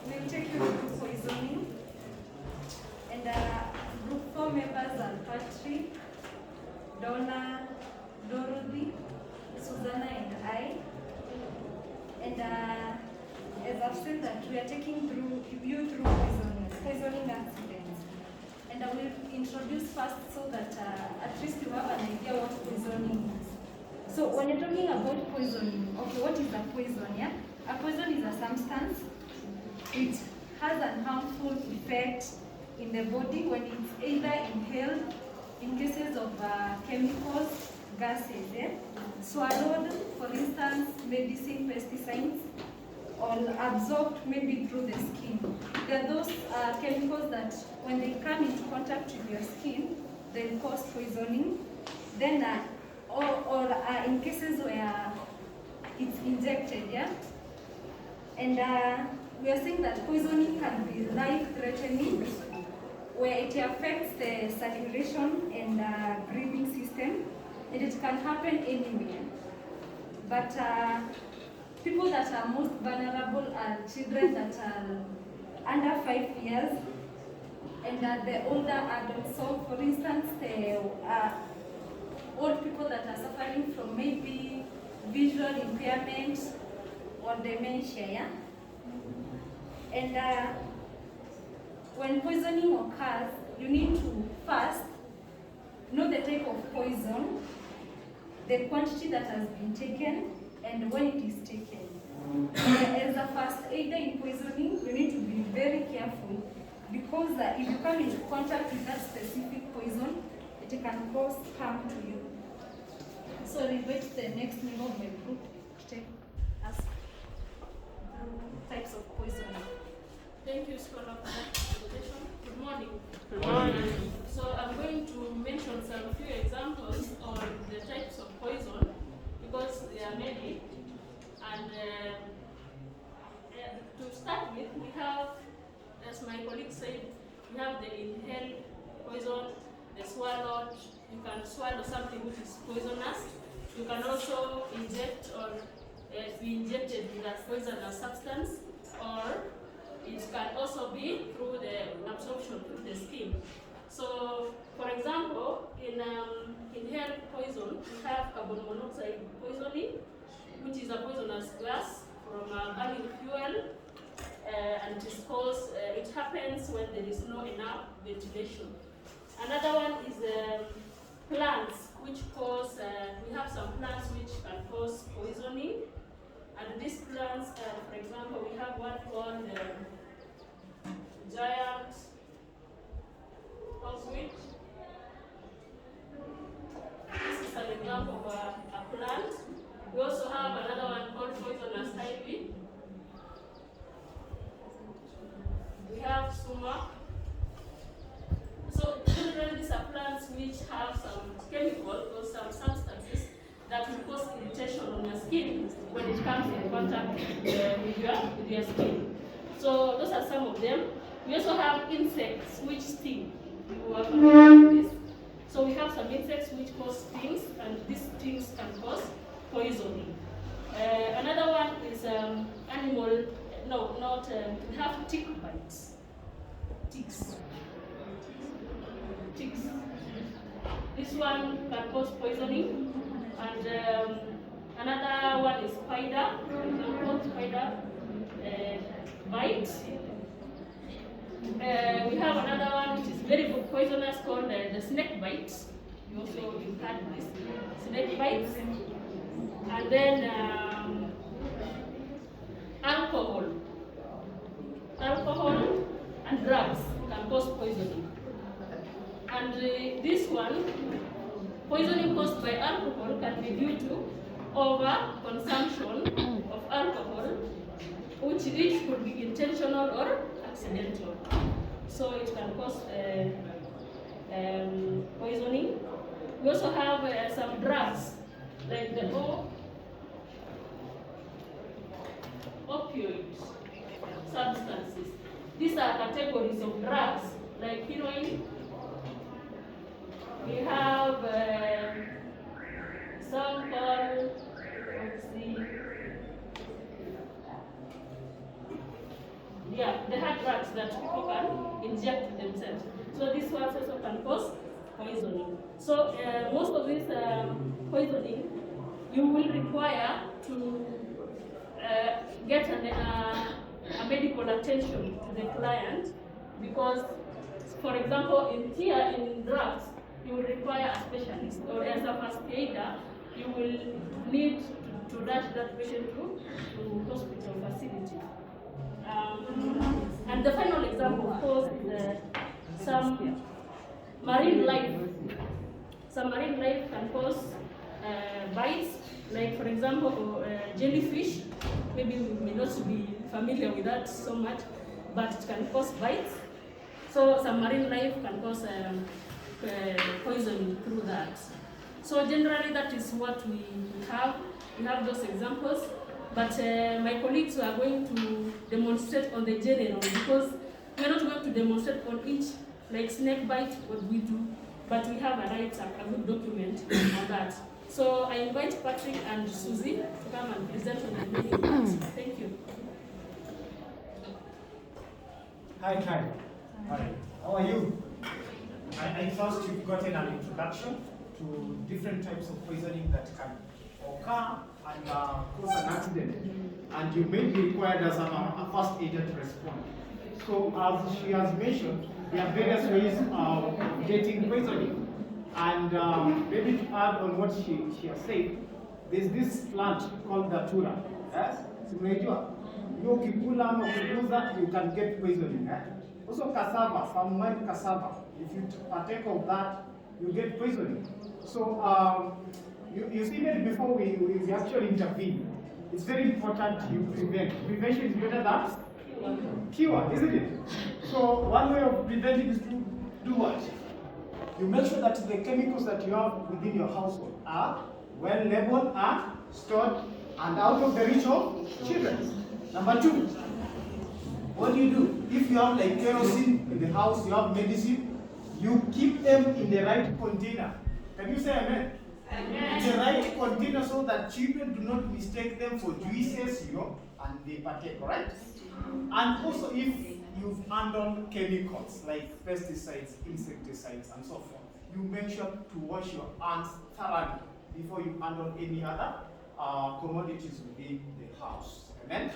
we'll take you through poisoning. And group 4 members are Patrick, Donna, Dorothy, Susanna, and I. And as I've said that we are taking you through poisoning accidents. And I will introduce first so that at least you have an idea what poisoning is. So when you're talking about poisoning, okay, what is a poison? Yeah, a poison is a substance. It has a harmful effect in the body when it's either inhaled, in cases of chemicals, gases, swallowed, for instance, medicine, pesticides, or absorbed maybe through the skin. There are those chemicals that when they come into contact with your skin, they cause poisoning. Then, or in cases where it's injected, yeah? And we are saying that poisoning can be life-threatening, where it affects the circulation and breathing system, and it can happen anywhere. But people that are most vulnerable are children that are under 5 years, and the older adults. So, for instance, the old people that are suffering from maybe visual impairment or dementia, yeah? And when poisoning occurs, you need to first know the type of poison, the quantity that has been taken, and when it is taken. As a first aider in poisoning, you need to be very careful because if you come into contact with that specific poison, it can cause harm to you. So I invite the next member of my group to take us through types of poisoning. Thank you, Scholar, for that presentation. Good morning. Good morning. So I'm going to mention some few examples on the types of poison because they are many. And to start with, we have, as my colleague said, we have the inhaled poison, the swallowed. You can swallow something which is poisonous. You can also inject or be injected with a poisonous substance, or it can also be through the absorption through the skin. So, for example, in inhaled poison, we have carbon monoxide poisoning, which is a poisonous gas from burning fuel, and it happens when there is no enough ventilation. Another one is plants, which cause, we have some plants which can cause poisoning. And these plants, for example, we have one called giant hawksweed. This is an example of a plant. We also have another one called poisonous ivy. We have sumac. So generally these are plants which have some chemical or some substances that will cause irritation on your skin when it comes in contact with your skin. So those are some of them. We also have insects which sting. You are familiar with this. So we have some insects which cause stings, and these stings can cause poisoning. Another one is we have tick bites. Ticks. This one can cause poisoning. And another one is spider, for example, spider bite. We have another one which is very poisonous called the snake bite. You've had this snake bites. And then alcohol and drugs can cause poisoning. And this one, poisoning caused by alcohol can be due to over-consumption of alcohol, which could be intentional or accidental. So it can cause poisoning. We also have some drugs, like the opioid substances. These are categories of drugs, like heroin. We have some called, let's see, they have drugs that people can inject themselves. So these ones also can cause poisoning. So most of this poisoning, you will require to get a medical attention to the client, because, for example, in drugs, you will require a specialist, or as a first aider, you will need to rush that patient to hospital facility. And the final example, of course, is some marine life. Some marine life can cause bites, like, for example, jellyfish. Maybe we may not be familiar with that so much, but it can cause bites. So some marine life can cause poison through that. So generally, that is what we have. We have those examples, but my colleagues are going to demonstrate on the general, because we are not going to demonstrate on each, like snake bite, what we do, but we have a good document on that. So I invite Patrick and Susie to come and present on the remaining parts. Thank you. Hi. How are you? I trust you've gotten an introduction to different types of poisoning that can occur and cause an accident. And you may be required as a first aider to respond. So as she has mentioned, there are various ways of getting poisoning. And maybe to add on what she has said, there's this plant called datura. Yes? You can get poisoning. Also cassava, some mild cassava. If you partake of that, you get poisoning. So you see that before we actually intervene, it's very important you prevent. Prevention is better than cure, isn't it? So one way of preventing is to do what? You make sure that the chemicals that you have within your household are well labeled and stored and out of the reach of children. Number two, what do? If you have like kerosene in the house, you have medicine, you keep them in the right container. Can you say amen? Amen. In the right container so that children do not mistake them for juices, and they partake, right? And also if you've handled chemicals like pesticides, insecticides, and so forth, you make sure to wash your hands thoroughly before you handle any other commodities within the house. Amen?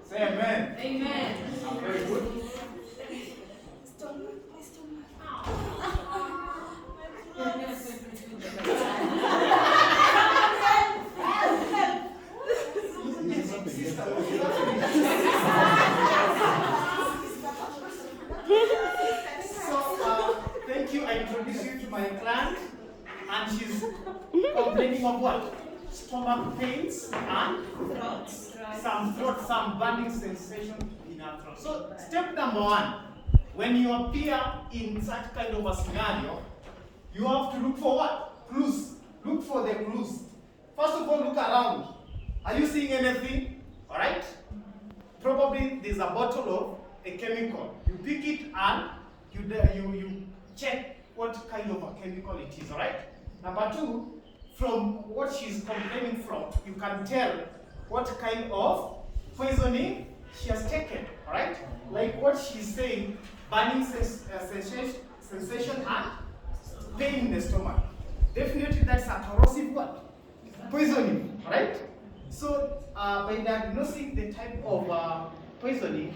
Say amen. Amen. Very good. Thank you. I introduce you to my client, and she's complaining of what? Stomach pains and some burning sensation in her throat. So, step number one, when you appear in such kind of a scenario, you have to look for what? Clues. Look for the clues. First of all, look around. Are you seeing anything? All right? Probably there's a bottle of a chemical. You pick it and you check what kind of a chemical it is, all right? Number two, from what she's complaining from, you can tell what kind of poisoning she has taken, all right? Like what she's saying, burning sensation and pain in the stomach. Definitely that's a corrosive what? Poisoning, all right? So by diagnosing the type of poisoning,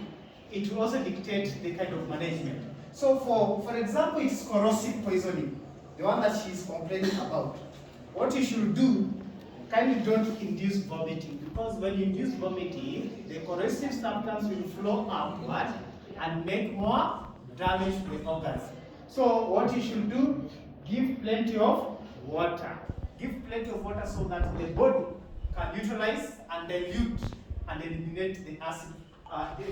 it will also dictate the kind of management. So for example, it's corrosive poisoning, the one that she's complaining about. What you should do, kindly don't induce vomiting, because when you induce vomiting, the corrosive substance will flow outward and make more damage to the organs. So what you should do, give plenty of water. Give plenty of water so that the body can neutralize and dilute and eliminate the acid,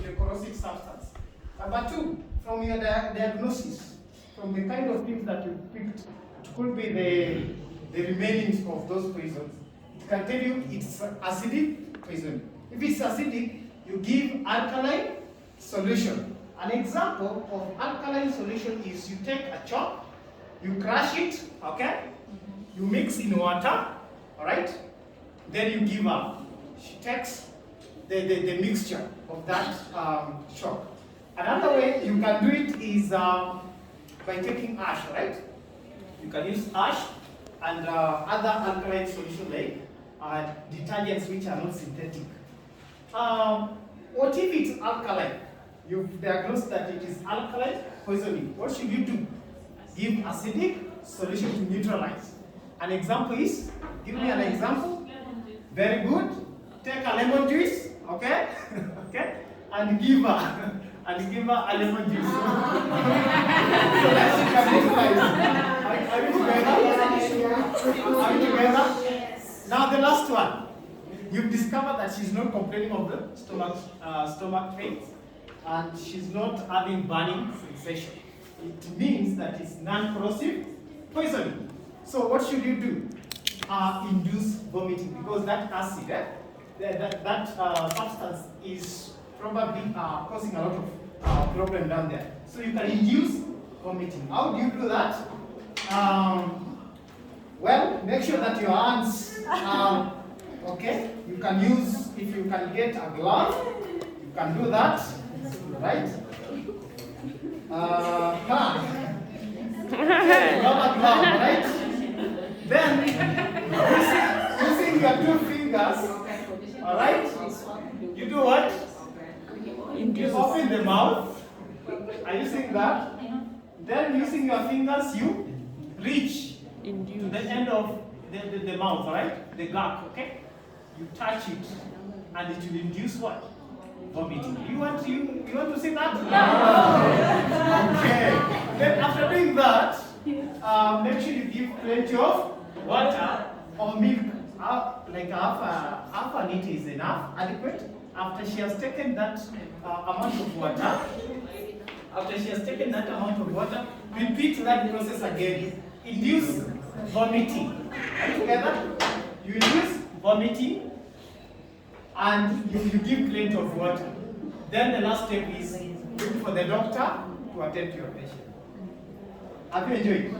the corrosive substance. Number two, from your diagnosis, from the kind of things that you picked, it could be the remainings of those poisons. It can tell you it's acidic poison. If it's acidic, you give alkaline solution. An example of alkaline solution is you take a chalk, you crush it, okay? You mix in water, all right? Then you give her. She takes the mixture of that shock. Another way you can do it is by taking ash, right? You can use ash and other alkaline solution like detergents which are not synthetic. What if it's alkaline? You've diagnosed that it is alkaline poisoning. What should you do? Give acidic solution to neutralize. An example is, give me an example. Very good. Take a lemon juice, okay? Okay? And give her a lemon juice. So that she can neutralize. Are you together? Are you together? Yes. Now the last one. You've discovered that she's not complaining of the stomach pains, and she's not having burning sensation. It means that it's non-corrosive poisoning. So what should you do? Induce vomiting, because that acid, that substance is probably causing a lot of problem down there. So you can induce vomiting. How do you do that? Well, make sure that your hands okay. You can use, if you can get a glove, you can do that, right? Okay, rubber glove, right? Then, using your two fingers, all right? You do what? You open the mouth. Are you seeing that? Then, using your fingers, you reach to the end of the mouth, right? The gag, okay? You touch it, and it will induce what? Vomiting. You want to see that? No. Okay. Then after doing that, make sure you give plenty of water or milk. Like half a liter is enough, adequate. After she has taken that amount of water, repeat that process again. Induce vomiting. Are you together? You induce vomiting, and you give plenty of water. Then the last step is look for the doctor to attend to your patient. Have you enjoyed?